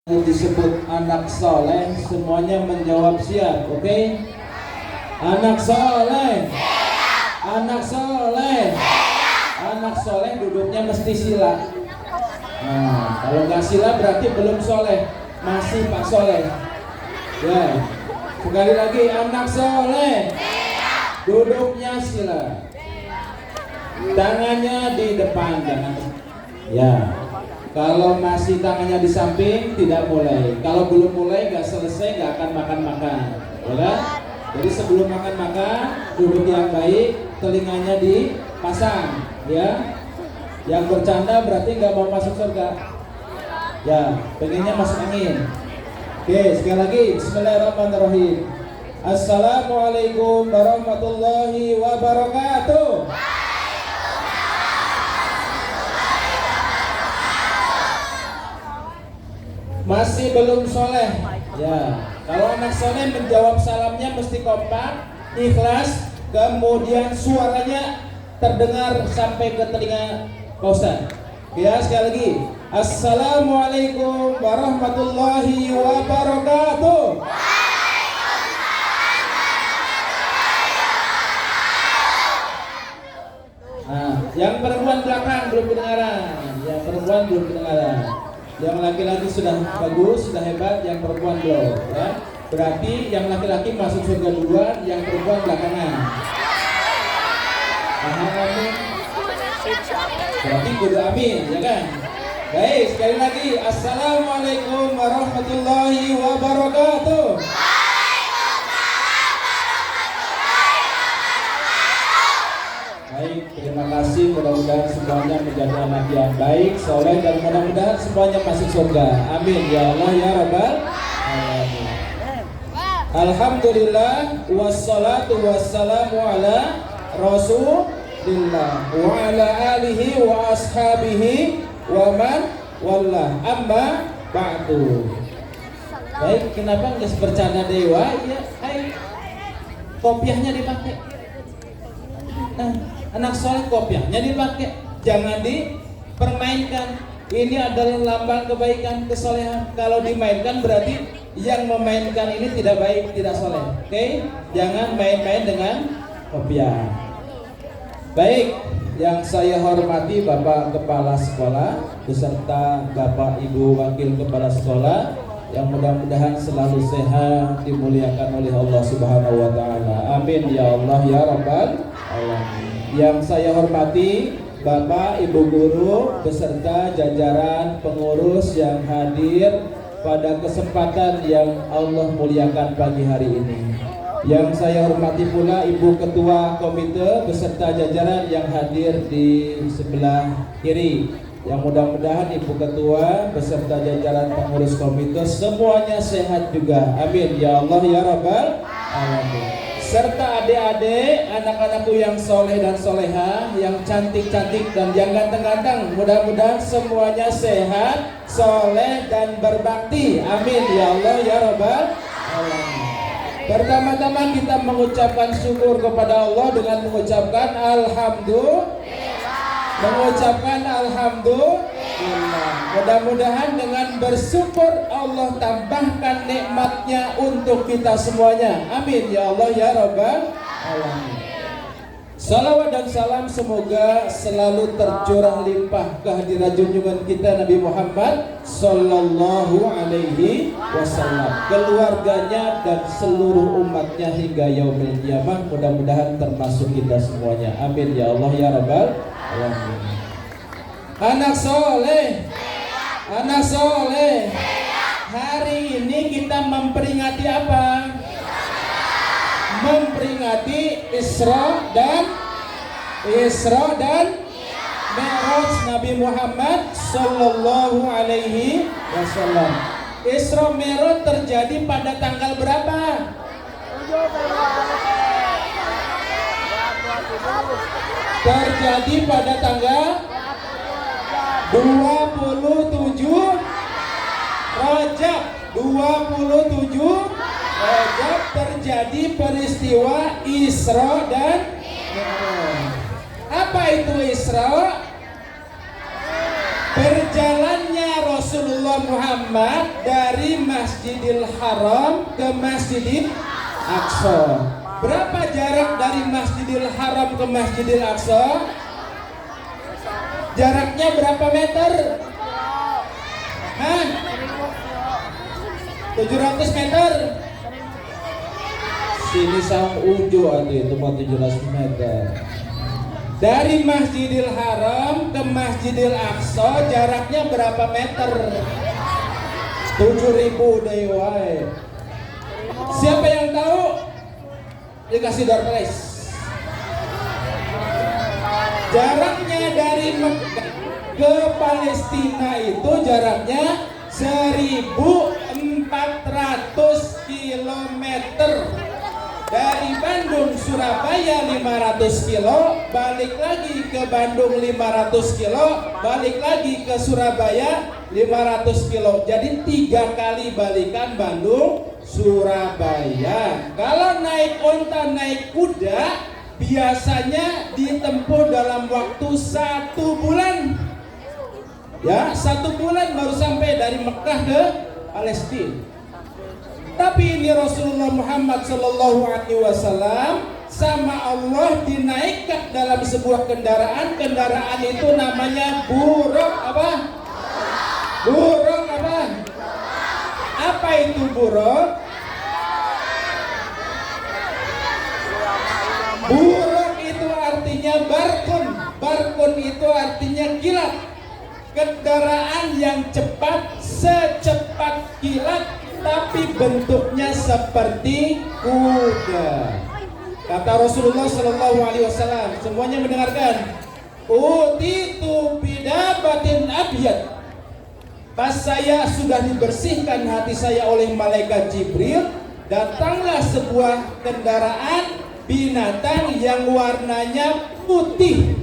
disebut anak soleh, semuanya menjawab siap, oke? Anak soleh, anak soleh, anak soleh duduknya mesti sila. Nah, kalau nggak sila berarti belum soleh, masih Pak Soleh. Ya, sekali lagi anak soleh, duduknya sila. Tangannya di depan, jangan. Ya. Kalau masih tangannya di samping, tidak mulai. Kalau belum mulai, nggak selesai, nggak akan makan-makan, ya. Jadi sebelum makan-makan, duduk yang baik, telinganya dipasang, ya. Yang bercanda berarti nggak mau masuk surga. Ya, pengennya masuk angin. Oke, sekali lagi, Bismillahirrahmanirrahim. Assalamualaikum warahmatullahi wabarakatuh. Masih belum soleh, ya. Kalau anak soleh menjawab salamnya mesti kompak, ikhlas, kemudian suaranya terdengar sampai ke telinga Pak Ustaz. Ya, sekali lagi, Assalamualaikum warahmatullahi wabarakatuh. Nah, yang perempuan belakang belum kedengaran, yang perempuan belum kedengaran. Yang laki-laki sudah bagus, sudah hebat, yang perempuan belum, ya. Berarti yang laki-laki masuk surga duluan, yang perempuan belakangan. Amin. Berarti kudu amin, ya kan? Baik, sekali lagi, Assalamualaikum warahmatullahi wabarakatuh. Baik, terima kasih. Mudah-mudahan semuanya menjadi anak yang baik, soleh, dan mudah-mudahan semuanya masuk surga. Amin ya Allah ya Rabbal alamin. Alhamdulillah, wassalatu wassalamu ala Rasulillah wa ala alihi wa ashabihi wa man wallah, amma ba'du. Baik, kenapa nggak bercanda dewa? Ya, hai. Kopiahnya dipakai. Nah, anak soleh kopiahnya dipakai, jangan dipermainkan. Ini adalah lambang kebaikan, kesolehan. Kalau dimainkan berarti yang memainkan ini tidak baik, tidak soleh. Oke? Jangan main-main dengan kopiah. Baik, yang saya hormati Bapak Kepala Sekolah beserta Bapak Ibu Wakil Kepala Sekolah, yang mudah-mudahan selalu sehat, dimuliakan oleh Allah Subhanahu wa taala. Amin ya Allah ya Rabbal alamin. Yang saya hormati Bapak Ibu guru beserta jajaran pengurus yang hadir pada kesempatan yang Allah muliakan pagi hari ini. Yang saya hormati pula Ibu Ketua Komite beserta jajaran yang hadir di sebelah kiri. Yang mudah-mudahan Ibu Ketua beserta jajaran pengurus komite semuanya sehat juga. Amin ya Allah ya Rabbal alamin. Serta adik-adik, anak-anakku yang soleh dan soleha, yang cantik-cantik dan yang ganteng-ganteng, mudah-mudahan semuanya sehat, soleh dan berbakti. Amin ya Allah ya Rabbal alamin. Pertama-tama kita mengucapkan syukur kepada Allah dengan mengucapkan alhamdulillah. Mudah-mudahan dengan bersyukur Allah tambahkan nikmatnya untuk kita semuanya. Amin ya Allah ya Rabbal alamin. Salawat dan salam semoga selalu tercurah limpah kehadiran junjungan kita Nabi Muhammad sallallahu alaihi wasallam, keluarganya dan seluruh umatnya hingga yaumil qiyamah. Mudah-mudahan termasuk kita semuanya. Amin ya Allah ya Rabbal alamin. Anak soleh, anak soleh. Hari ini kita memperingati apa? Memperingati Isra dan Mi'raj Nabi Muhammad sallallahu alaihi wasallam. Isra Mi'raj terjadi pada tanggal berapa? Terjadi pada tanggal 27 Rajab. 27 Rajab terjadi peristiwa Isra dan Mi'raj. Apa itu Isra? Berjalannya Rasulullah Rasulullah Muhammad dari Masjidil Haram ke Masjidil Aqsa. Berapa jarak dari Masjidil Haram ke Masjidil Aqsa? Jaraknya berapa meter? Hah? 700 meter? Sini sama Ujo itu mah 700 meter. Dari Masjidil Haram ke Masjidil Aqsa jaraknya berapa meter? 7.000 deh wae. Siapa yang tahu? Dikasih door prize. Jaraknya dari Mekah ke Palestina itu jaraknya 1.400 kilometer. Dari Bandung Surabaya 500 kilo, balik lagi ke Bandung 500 kilo, balik lagi ke Surabaya 500 kilo. Jadi 3 kali balikan Bandung Surabaya. Kalau naik onta, naik kuda, biasanya ditempuh dalam waktu 1 bulan. Ya, 1 bulan baru sampai dari Mekah ke Palestina. Tapi ini Rasulullah Muhammad Sallallahu Alaihi Wasallam sama Allah dinaikkan dalam sebuah kendaraan. Kendaraan itu namanya buruk apa? Buruk apa? Apa itu buruk? Buruk itu artinya barkun. Barkun itu artinya kilat. Kendaraan yang cepat, secepat kilat, tapi bentuknya seperti kuda. Kata Rasulullah Sallallahu Alaihi Wasallam, semuanya mendengarkan. Utitu bidabatin abyad. Pas saya sudah dibersihkan hati saya oleh malaikat Jibril, datanglah sebuah kendaraan binatang yang warnanya putih.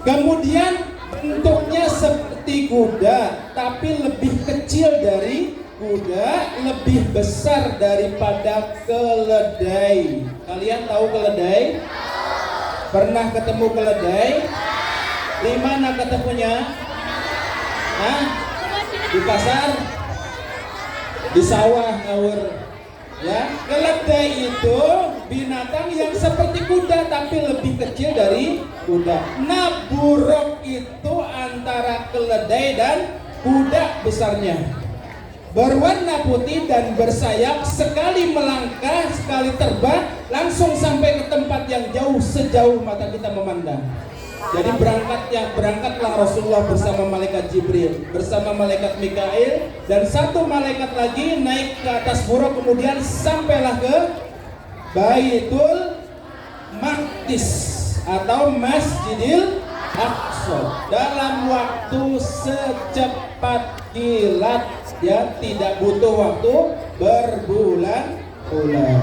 Kemudian bentuknya seperti kuda, tapi lebih kecil dari kuda, lebih besar daripada keledai. Kalian tahu keledai? Pernah ketemu keledai? Di mana ketemunya? Hah? Di pasar? Di sawah ngawur. Ya, keledai itu binatang yang seperti kuda tapi lebih kecil dari kuda. Nah, buruk itu antara keledai dan kuda besarnya. Berwarna putih dan bersayap, sekali melangkah, sekali terbang, langsung sampai ke tempat yang jauh sejauh mata kita memandang. Jadi berangkatlah Rasulullah bersama malaikat Jibril, bersama malaikat Mikail, dan 1 malaikat lagi naik ke atas buruk, kemudian sampailah ke Baitul Maqdis atau Masjidil Aqsa dalam waktu secepat kilat, ya, tidak butuh waktu berbulan-bulan.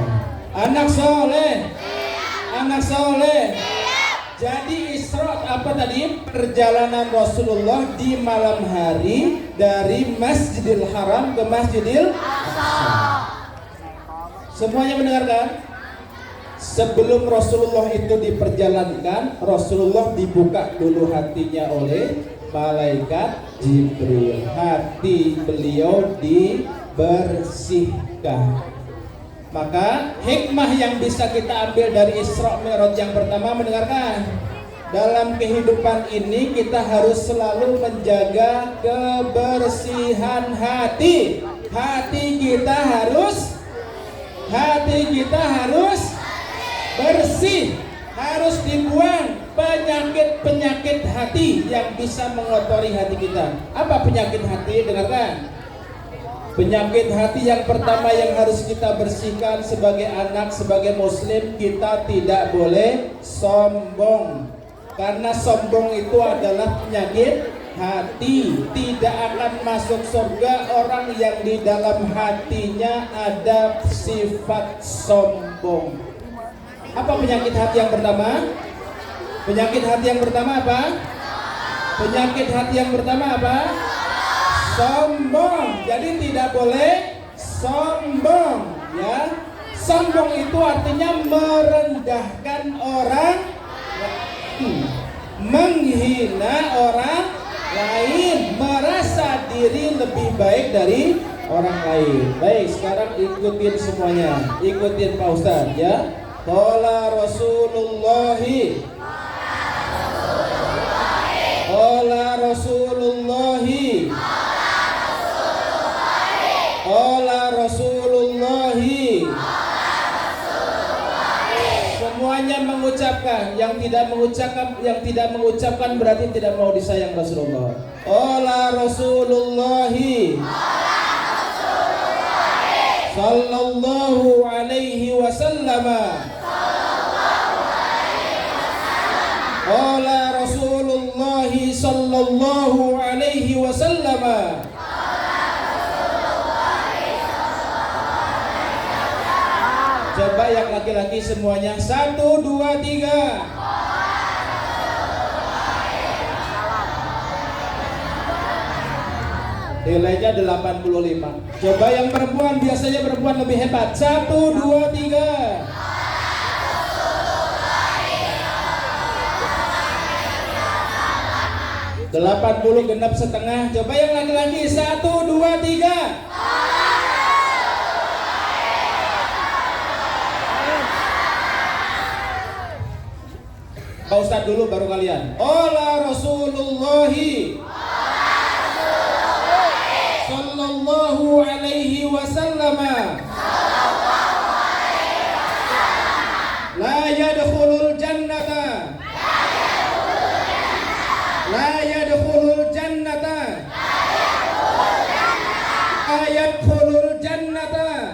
Anak soleh, anak soleh. Jadi Isra apa tadi? Perjalanan Rasulullah di malam hari dari Masjidil Haram ke Masjidil Aqsa. Semuanya mendengarkan? Sebelum Rasulullah itu diperjalankan, Rasulullah dibuka dulu hatinya oleh malaikat Jibril. Hati beliau dibersihkan. Maka hikmah yang bisa kita ambil dari Isra Mi'raj yang pertama, mendengarkan. Dalam kehidupan ini kita harus selalu menjaga kebersihan hati. Hati kita harus bersih. Harus dibuang penyakit-penyakit hati yang bisa mengotori hati kita. Apa penyakit hati? Dengarkan. Penyakit hati yang pertama yang harus kita bersihkan sebagai anak, sebagai muslim, kita tidak boleh sombong. Karena sombong itu adalah penyakit hati. Tidak akan masuk surga orang yang di dalam hatinya ada sifat sombong. Apa penyakit hati yang pertama? Penyakit hati yang pertama apa? Penyakit hati yang pertama apa? Sombong. Jadi tidak boleh sombong, ya. Sombong itu artinya merendahkan orang, menghina orang lain, merasa diri lebih baik dari orang lain. Baik, sekarang ikutin semuanya. Ikutin Pak Ustadz ya. Qala Rasulullahi. Qala Rasulullahi. Qala Rasulullahi. Semuanya mengucapkan, yang tidak mengucapkan berarti tidak mau disayang Rasulullah. Qala Rasulullahi sallallahu alaihi wasallam. Qala Rasulullahi sallallahu alaihi wasallam. Coba yang laki-laki semuanya. 1, 2, 3. Nilainya 85. Coba yang perempuan, biasanya perempuan lebih hebat. 1, 2, 3. Delapan genap setengah. Coba yang laki-laki. 1, 2, 3. Pak Ustadz dulu baru kalian. Qala Rasulullahi sallallahu alaihi wasallam. La yadkhulul jannata. La yadkhulul jannata. La yadkhulul jannata.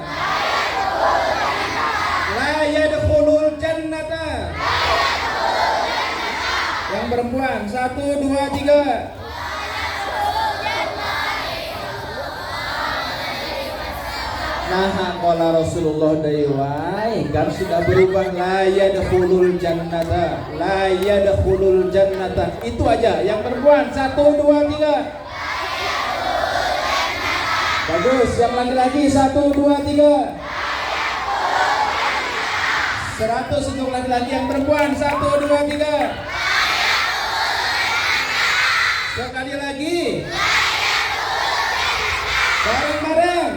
La yadkhulul jannata. Yang perempuan. 1, 2, 3. Nah, qala Rasulullah daiwai kan sudah berubah. La yadkhulul jannata. La yadkhulul jannata. Itu aja. Yang perempuan. 1, 2, 3. Bagus. Yang laki-laki. 1, 2, 3. 100 untuk laki-laki. Yang perempuan. 1, 2, 3. Sekali lagi. Bareng-bareng.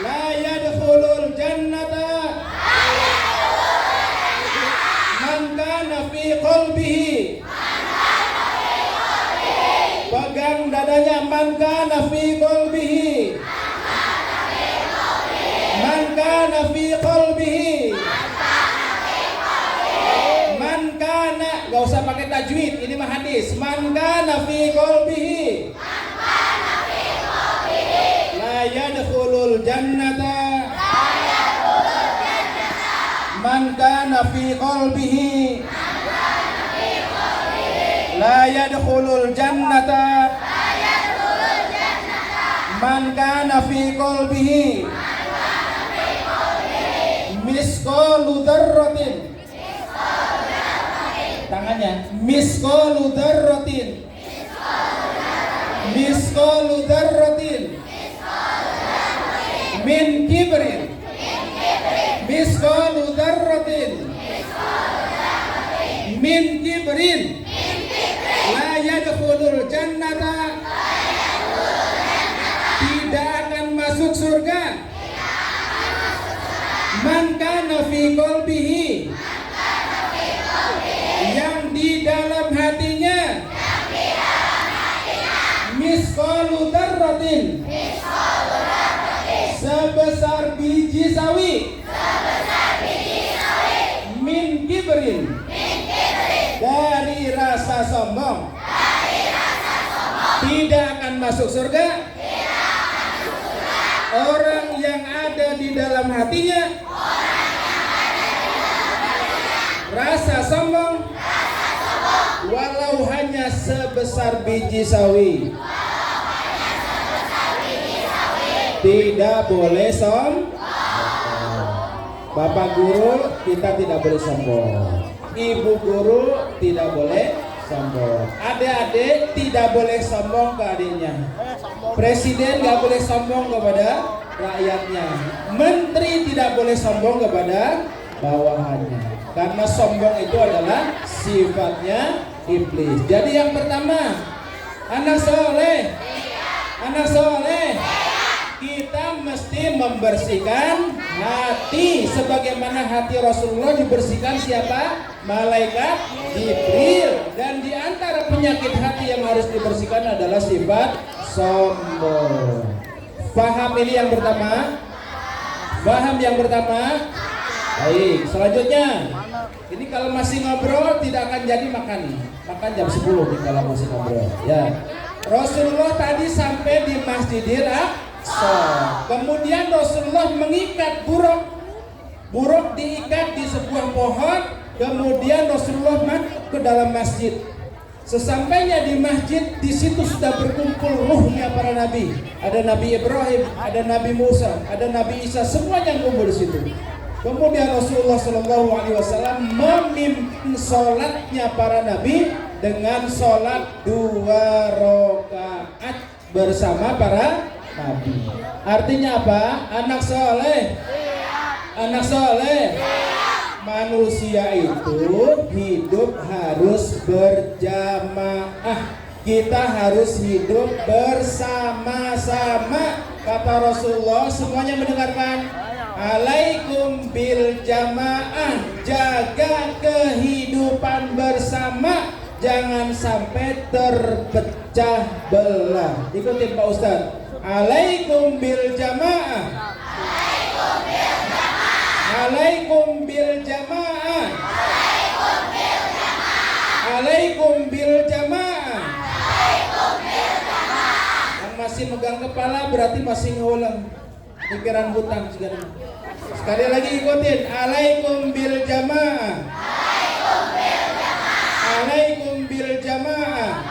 La yadkhulul jannata man kana fi qalbihi. Pegang dadanya. Man kana fi qalbihi. Man kana fi qalbihi. Man kana, gak usah pakai tajwid, ini mah hadis. Man kana fi qalbihi. La yadkhulul jannata. Man kana fi qalbihi. La yadkhulul jannata. Man kana fi qalbihi misqalu dzarratin. Tangannya. Misqalu dzarratin. Misqalu dzarratin min kibrin. Misqalu dzarratin min kibrin. La yadkhulul jannata. Tidak akan masuk surga. Man kana fi qalbihi. Yang di dalam hatinya. Misqalu dzarratin. Sebesar biji sawi. Min kibrin. Dari rasa sombong. Tidak akan masuk surga. Orang yang ada di dalam hatinya rasa sombong, walau hanya sebesar biji sawi. Tidak boleh sombong. Bapak guru, kita tidak boleh sombong. Ibu guru tidak boleh sombong. Adik-adik tidak boleh sombong ke adiknya. Presiden gak boleh sombong kepada rakyatnya. Menteri tidak boleh sombong kepada bawahannya. Karena sombong itu adalah sifatnya iblis. Jadi yang pertama, anak soleh, anak soleh, kita mesti membersihkan hati sebagaimana hati Rasulullah dibersihkan siapa? Malaikat Jibril. Dan di antara penyakit hati yang harus dibersihkan adalah sifat sombong. Paham ini yang pertama? Paham yang pertama? Baik, selanjutnya ini kalau masih ngobrol tidak akan jadi makan. Makan jam 10 nih kalau masih ngobrol. Ya. Rasulullah tadi sampai di Masjidil Aqsa. Kemudian Rasulullah mengikat buruk. Buruk diikat di sebuah pohon. Kemudian Rasulullah masuk ke dalam masjid. Sesampainya di masjid, di situ sudah berkumpul ruhnya para nabi. Ada Nabi Ibrahim, ada Nabi Musa, ada Nabi Isa, semuanya kumpul di situ. Kemudian Rasulullah SAW memimpin sholatnya para nabi dengan sholat 2 rakaat bersama para nabi. Artinya apa? Anak soleh, anak soleh. Manusia itu hidup harus berjamaah. Kita harus hidup bersama-sama. Kata Rasulullah, semuanya mendengarkan. Alaikum bil jamaah. Jaga kehidupan bersama. Jangan sampai terpecah belah. Ikutin Pak Ustadz. Alaikum bil jamaah. Alaikum bil jamaah. Alaikum bil jamaah. Yang masih megang kepala berarti masih ngulang pikiran hutang segala. Sekali lagi ikutin. Alaikum bil jamaah. Alaikum bil jamaah.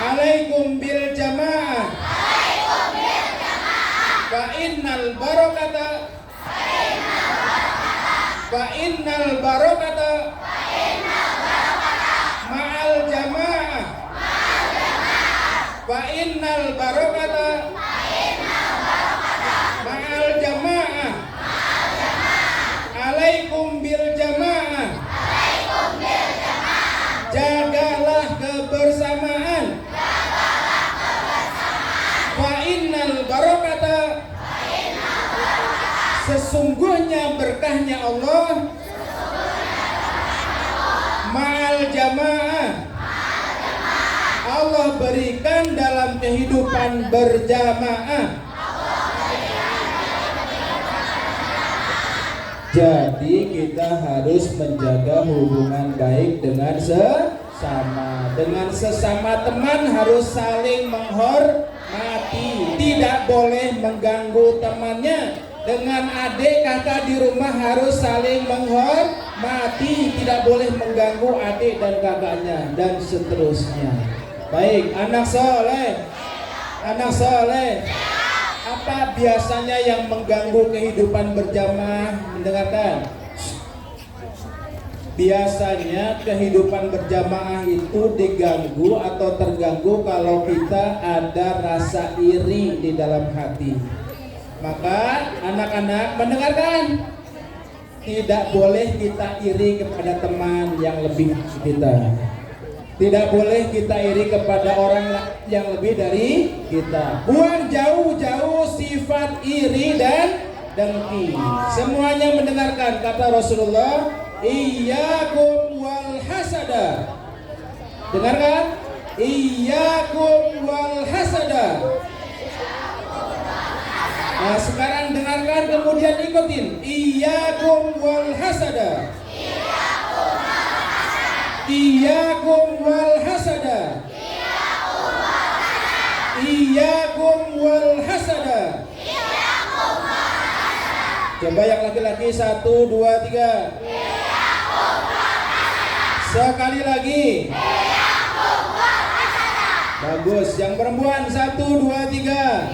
Alaikum bil jamaah. Fa innal barakata ma'al jamaah. Fa innal barakata ma'al jamaah. Alaikum bil jamaah. Jagalah kebersamaan. Fa innal barakata, sesungguhnya berkahnya Allah, ma'al jamaah, Allah berikan dalam kehidupan berjamaah. Jadi kita harus menjaga hubungan baik dengan sesama teman, harus saling menghormati, tidak boleh mengganggu temannya. Dengan adik kakak di rumah harus saling menghormati, tidak boleh mengganggu adik dan kakaknya, dan seterusnya. Baik, anak soleh, anak soleh. Apa biasanya yang mengganggu kehidupan berjamaah? Mendengarkan. Biasanya kehidupan berjamaah itu diganggu atau terganggu kalau kita ada rasa iri di dalam hati. Maka anak-anak mendengarkan, tidak boleh kita iri kepada teman yang lebih kita. Tidak boleh kita iri kepada orang yang lebih dari kita. Buang jauh-jauh sifat iri dan dengki. Semuanya mendengarkan kata Rasulullah, iyyakum wal hasada. Dengarkan, iyyakum wal hasada. Nah, sekarang dengarkan kemudian ikutin. Iyyakum wal hasada. Iyyakum wal hasada. Iyyakum wal hasada. Coba yang laki-laki 1, 2, 3. Sekali lagi. Bagus. Yang perempuan 1, 2, 3.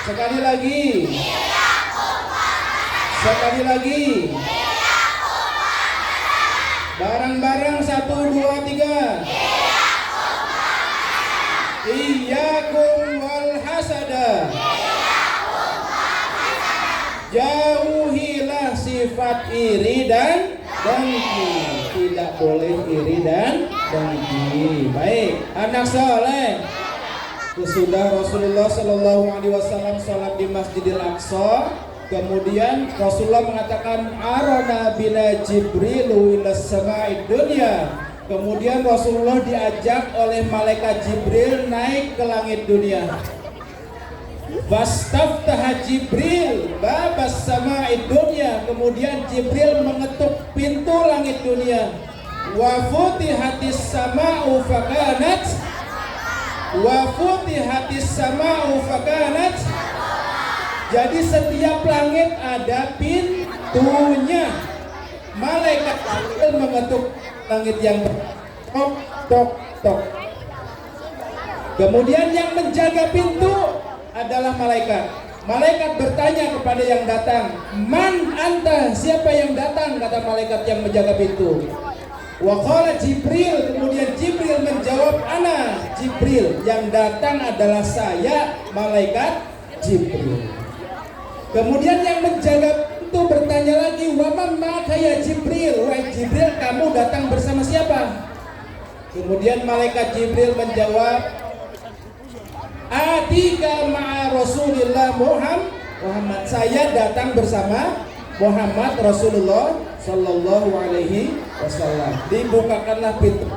Sekali lagi. Sekali lagi. Bareng-bareng 1, 2, 3. Iyyakum wal hasada. Jauhilah sifat iri dan dengki. boleh iri dan dengki. Baik, anak soleh. Sesudah Rasulullah Shallallahu Alaihi Wasallam sholat di Masjidil Aqsa, kemudian Rasulullah mengatakan arana bina Jibrilu ila sama'id dunya. Kemudian Rasulullah diajak oleh malaikat Jibril naik ke langit dunia. Wastaftaha Jibril babas sama'id dunya. Kemudian Jibril mengetuk pintu langit dunia. Wa futihatis sama'u fakanat Jadi setiap langit ada pintunya. Malaikat Jibril mengetuk langit yang tok tok tok. Kemudian yang menjaga pintu adalah malaikat. Malaikat bertanya kepada yang datang, "Man anta?" Siapa yang datang? Kata malaikat yang menjaga pintu. Wa qala Jibril, kemudian Jibril menjawab, "Ana Jibril." Yang datang adalah saya, malaikat Jibril. Kemudian yang menjaga pintu bertanya lagi, "Wa man ma'aka ya Jibril?" Wahai Jibril, kamu datang bersama siapa? Kemudian malaikat Jibril menjawab, "Atika ma'a Rasulillah Muhammad." Saya datang bersama Muhammad Rasulullah Sallallahu Alaihi Wasallam. Dibukakanlah pintu.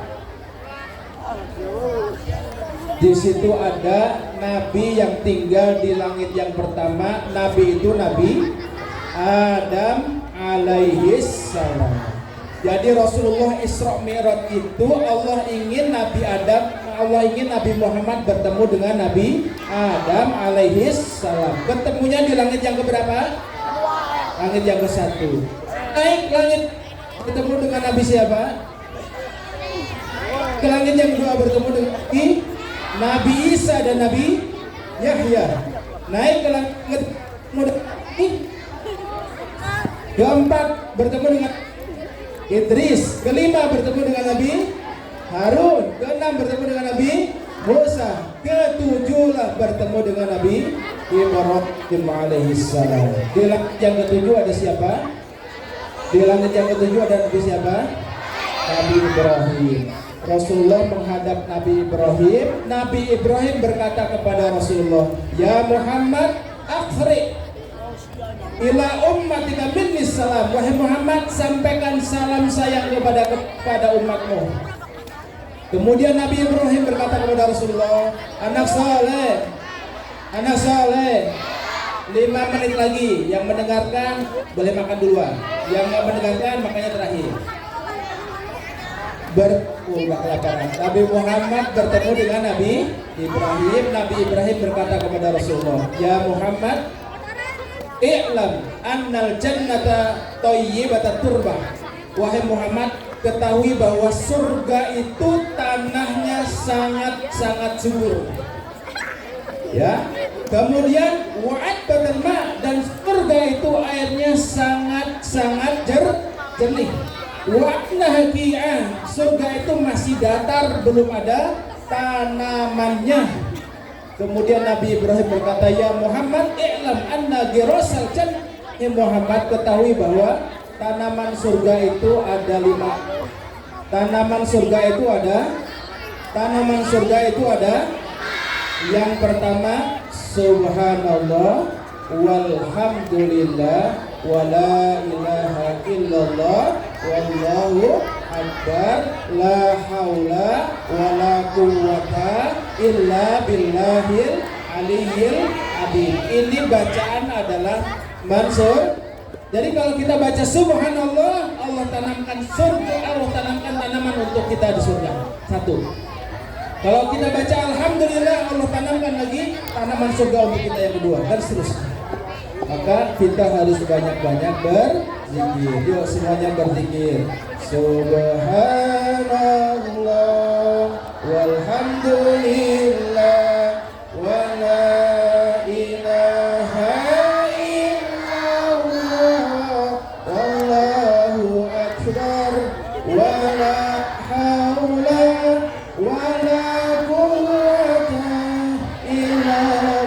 Di situ ada nabi yang tinggal di langit yang pertama. Nabi itu Nabi Adam alaihi salam. Jadi Rasulullah Isra Mi'raj itu Allah ingin Nabi Muhammad bertemu dengan Nabi Adam alaihi salam. Ketemunya di langit yang keberapa? Langit yang ke-1. Naik langit bertemu dengan Nabi siapa? Ke langit yang kedua bertemu dengan Nabi Isa dan Nabi Yahya. Naik ke langit keempat bertemu dengan Idris. Kelima bertemu dengan Nabi Harun. Keenam bertemu dengan Nabi Musa. Ketujuh bertemu dengan Nabi Ibrahim alaihissalam. Di langit yang ketujuh ada siapa? Di langit yang ketujuh ada Nabi siapa? Nabi Ibrahim. Rasulullah menghadap Nabi Ibrahim. Nabi Ibrahim berkata kepada Rasulullah, "Ya Muhammad, akhri ila ummatika minni salam." Wahai Muhammad, sampaikan salam sayang kepada umatmu. Kemudian Nabi Ibrahim berkata kepada Rasulullah, anak soleh, 5 menit lagi. Yang mendengarkan boleh makan duluan. Yang nggak mendengarkan makanya terakhir. Kelaparan. Nabi Muhammad bertemu dengan Nabi Ibrahim. Nabi Ibrahim berkata kepada Rasulullah, "Ya Muhammad, i'lam annal jannata thayyibatut turbah." Wahai Muhammad, ketahui bahwa surga itu tanahnya sangat subur. Ya. Kemudian wa'ad badal ma, dan surga itu airnya sangat jernih. Wa'na haqi'ah, surga itu masih datar, belum ada tanamannya. Kemudian Nabi Ibrahim berkata, "Ya Muhammad, i'lam anna girasal jannah." Ya Muhammad, ketahui bahwa tanaman surga itu ada 5. Tanaman surga itu ada yang pertama, subhanallah walhamdulillah wala ilaha illallah wallahu akbar la haula wala quwwata illa billahil aliyyil azim. Ini bacaan adalah mansur. Jadi kalau kita baca subhanallah, Allah tanamkan surga, Allah tanamkan tanaman untuk kita di surga. 1. Kalau kita baca alhamdulillah, Allah tanamkan lagi tanaman surga untuk kita yang kedua, dan seterusnya. Maka kita harus banyak-banyak berzikir. Yuk semuanya berzikir. Subhanallah walhamdulillah wala ilaha illallah wallahu akbar wala haula wala quwwata illa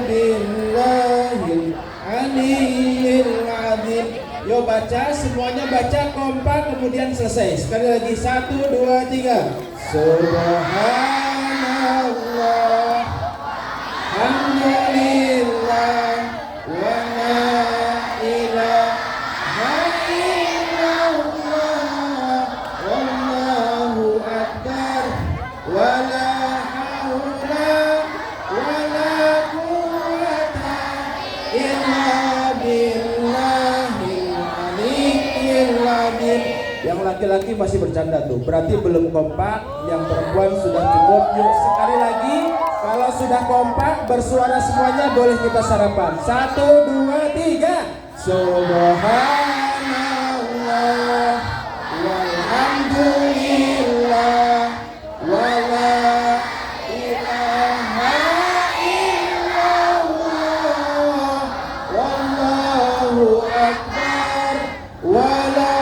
billahil aliyyil azim. Yo baca, semuanya baca kompak, kemudian kemudian selesai. Sekali lagi 1, 2, 3. Subhanallah, alhamdulillah, wa la ilaha illallah, wallahu akbar, wa la haula wa la quwwata illa billahil aliyyil azim. Yang laki-laki masih bercanda tuh, berarti belum kompak. Yang perempuan sudah cukup. Yuk sekali lagi, kalau sudah kompak bersuara semuanya boleh kita sarapan. 1, 2, 3. Subhanallah, walhamdulillah, wala ilaha illallah, wallahu akbar, wala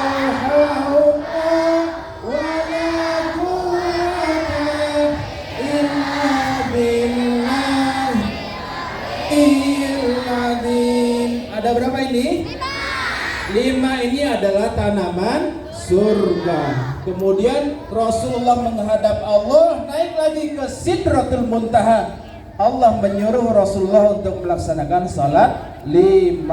ada berapa ini? 5 ini adalah tanaman surga. Kemudian Rasulullah menghadap Allah, naik lagi ke Sidratul Muntaha. Allah menyuruh Rasulullah untuk melaksanakan salat 5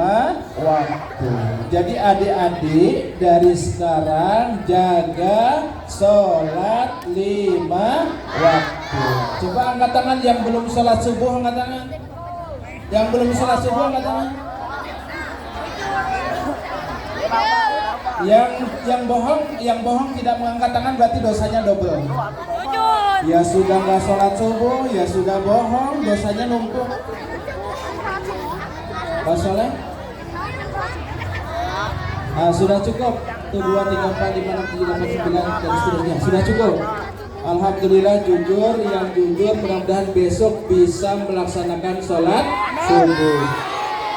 waktu. Jadi adik-adik dari sekarang jaga salat 5 waktu. Coba angkat tangan yang belum salat subuh, angkat tangan. Yang belum salat subuh, angkat tangan. Yang bohong tidak mengangkat tangan berarti dosanya double. Ya sudah nggak sholat subuh, ya sudah bohong, dosanya numpuk. Pak Soleh? Sudah cukup. 1, 2, 3, 4, 5, 6, 7, 8, 9 dan seterusnya. Sudah cukup. Alhamdulillah jujur, yang jujur mudah-mudahan besok bisa melaksanakan sholat subuh.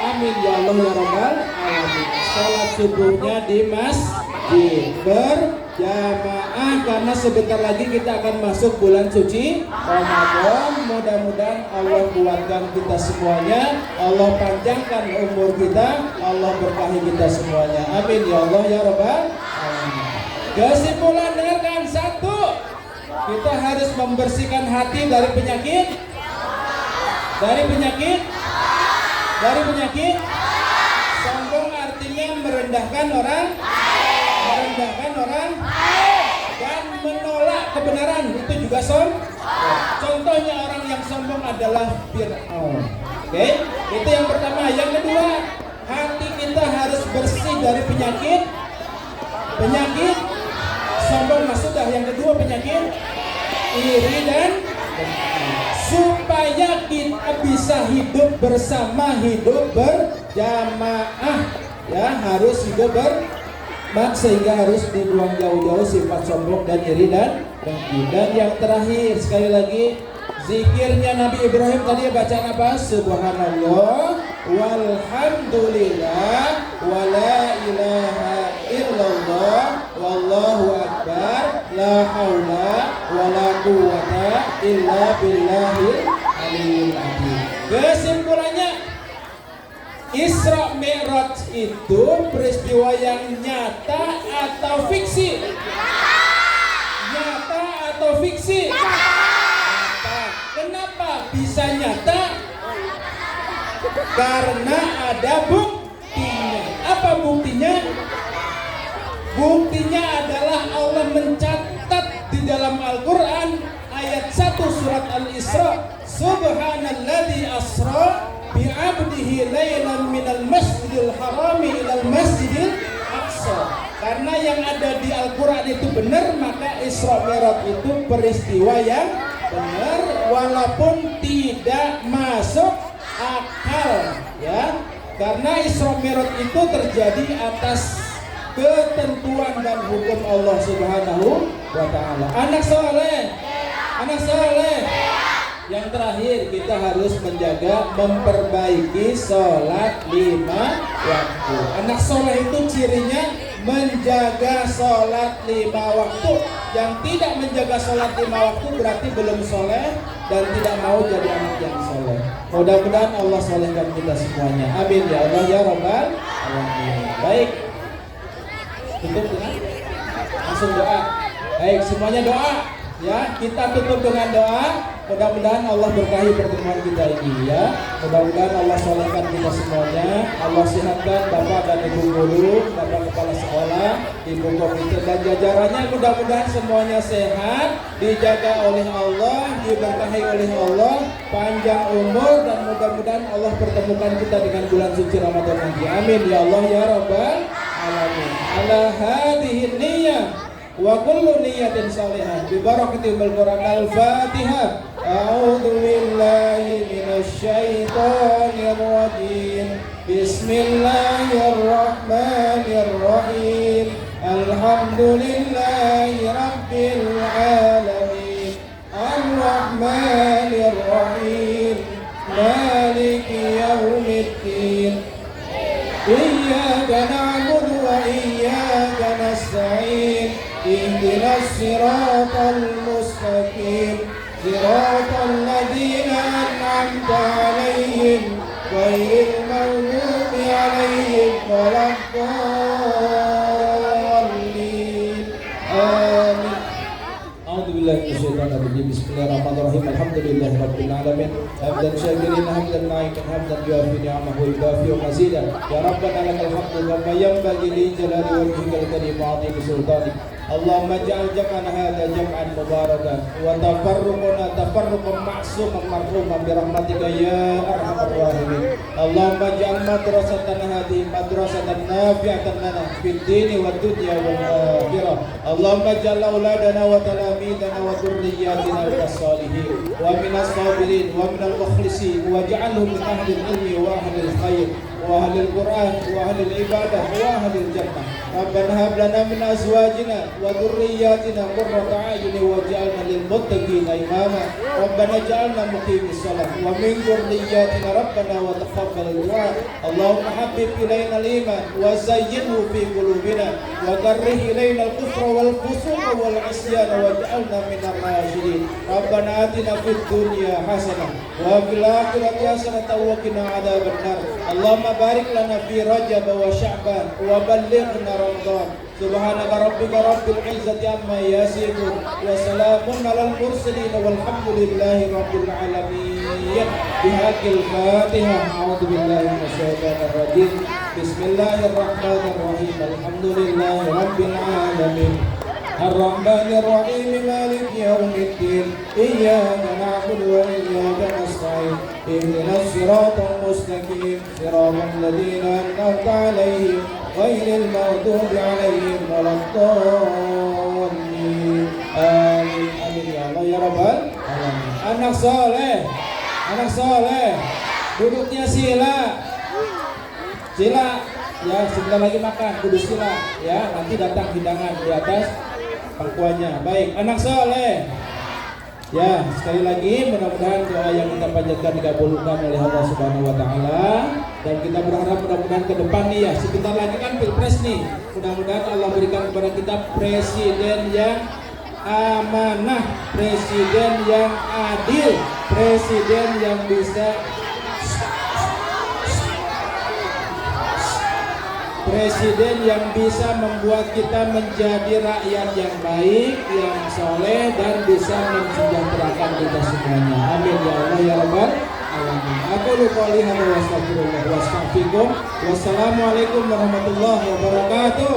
Amin ya Allah ya Rabbal alamin. Sholat subuhnya di masjid berjamaah karena sebentar lagi kita akan masuk bulan suci Ramadan. Mudah-mudahan Allah kuatkan kita semuanya, Allah panjangkan umur kita, Allah berkahi kita semuanya. Amin ya Allah ya Rabbal alamin. Kesimpulan, dengarkan. 1, kita harus membersihkan hati dari penyakit. Sombong artinya merendahkan orang, dan menolak kebenaran, itu juga sombong. Contohnya orang yang sombong adalah Fir'aun. Oke, itu yang pertama. Yang kedua, hati kita harus bersih dari penyakit sombong. Sudah. Yang kedua, penyakit iri dan supaya kita bisa hidup bersama, hidup berjamaah, ya harus hidup sehingga harus dibuang jauh-jauh sifat sombong dan iri dan dengki. Dan yang terakhir, sekali lagi, zikirnya Nabi Ibrahim tadi bacaan apa? Subhanallah, walhamdulillah, wala ilaha illallah, wallahu akbar, la haula wala quwwata illa billahil aliyyil azim. Kesimpulannya, Isra Mi'raj itu peristiwa yang nyata atau fiksi? Nyata atau fiksi? Nyata. Kenapa bisa nyata? Karena ada buktinya. Apa buktinya? Buktinya adalah Allah mencatat di dalam Al-Quran ayat 1 surat Al-Isra, Subhanalladzi asra bi'abdihi laylan minal masjidil harami ilal masjidil aqsa. Karena yang ada di Al-Quran itu benar, maka Isra Mi'raj itu peristiwa yang benar walaupun tidak masuk akal, ya. Karena Isra Mi'raj itu terjadi atas ketentuan dan hukum Allah Subhanahu wa ta'ala. Anak soleh. Yang terakhir, kita harus menjaga, memperbaiki sholat 5 waktu. Anak soleh itu cirinya menjaga sholat 5 waktu. Yang tidak menjaga sholat 5 waktu berarti belum soleh dan tidak mau jadi anak yang soleh. Mudah-mudahan Allah solehkan kita semuanya. Amin ya Allah ya Rabbal alamin. Baik, tutup dengan langsung doa. Baik, semuanya doa. Ya, kita tutup dengan doa. Mudah-mudahan Allah berkahi pertemuan kita ini ya. Mudah-mudahan Allah solehkan kita semuanya. Allah sehatkan Bapak dan Ibu guru, Bapak kepala sekolah, Ibu komite dan jajarannya. Mudah-mudahan semuanya sehat, dijaga oleh Allah, diberkahi oleh Allah, panjang umur, dan mudah-mudahan Allah pertemukan kita dengan bulan suci Ramadan nanti. Amin ya Allah ya Rabbal alamin. Ala hadhihi niyyah wa kullu niyatin salihah bi barakatil Quran al-Fatihah. A'udzu billahi minasy syaithanir rajim. Bismillahirrahmanirrahim. Alhamdulillahi rabbil alamin. Ar-Rahmanir Rahim. Maliki yaumiddin. Iyyaka na'budu wa iyyaka nasta'in. Ihdinas siratal mustaqim. Siratal ladzina an'amta 'alaihim ghairil maghdubi 'alaihim waladdallin. Amin. A'udzubillahi minasyaitonir rajim. Bismillahirrahmanirrahim. Alhamdulillahirabbil alamin. Hamdan syakirin hamdan na'ikan hamdan yuafi ni'amahu wa yukafi mazidah. Ya Rabbana lakal hamdu kama yanbaghi li jalali wajhikal karim wa 'azimi sultanik. Allahumma ja'al jam'ana hadha jam'an mubarakan wa tafarruqana tafarruqan ma'suman marhuman bi rahmatika ya arhamar rahimin. Allahumma ja'al madrasatana hadhihi madrasatan nafi'atan lana fid dini wad dunya wal akhirah. Allahumma ja'al auladana wa talamidana wa dhurriyyatina as-salihin wa minas sabirin wa minal mukhlisin wa ja'alhum min ahli al-ilmi wa ahli al-khair wa ahli al-Qur'an wa ahli al-ibadah wa ahli al-jannah. Rabbana hab lana min azwajina wa dhurriyyatina qurrata a'yun waj'alna lil muttaqina imama. Rabbana ja'alna muqimis shalah wa min dhurriyyatina rabbana wa taqabbal du'a. Allahumma habbib ilayna al-iman wa zayyinhu fi qulubina wa karrih ilayna al-kufra wal fusuqa wal 'isyana waj'alna minar rasyidin. Rabbana atina fid dunya hasanah wa fil akhirati hasanah wa qina adzaban nar. Allahumma barik lana fi Rajab wa Sya'ban wa ballighna Ramadan. Subhanaka rabbika rabbil izzati amma yasifun wa salamun alal mursalin walhamdulillahi rabbil alamin. Bihaqil Fatihah. A'udzu billahi minasyaitonir rajim. Bismillahirrahmanirrahim. Alhamdulillahi rabbil alamin. Ar-Rahmanir Rahim. Maliki yaumiddin. Iyyaka na'budu wa iyyaka nasta'in. Ihdinas siratal mustaqim. Siratal ladzina an'amta 'alaihim ghairil maghdubi 'alaihim waladdallin. Amin. Amin ya Allah ya Rabbal alamin. Anak soleh, anak soleh, duduknya sila, sila. Ya, sebentar lagi makan, kudu sila. Ya, nanti datang hidangan di atas pangkuannya. Baik, anak soleh. Ya, sekali lagi mudah-mudahan doa yang kita panjatkan dikabulkan oleh Allah Subhanahu wa taala, dan kita berharap mudah-mudahan ke depan nih ya, sebentar lagi kan Pilpres nih. Mudah-mudahan Allah berikan kepada kita presiden yang amanah, presiden yang adil, presiden yang bisa presiden yang bisa membuat kita menjadi rakyat yang baik, yang soleh, dan bisa mensejahterakan kita semuanya. Amin ya Allah ya Rabbal alamin. Aku lupa lihat wa astagfirullah wa astaghfirukum. Wassalamualaikum warahmatullahi wabarakatuh.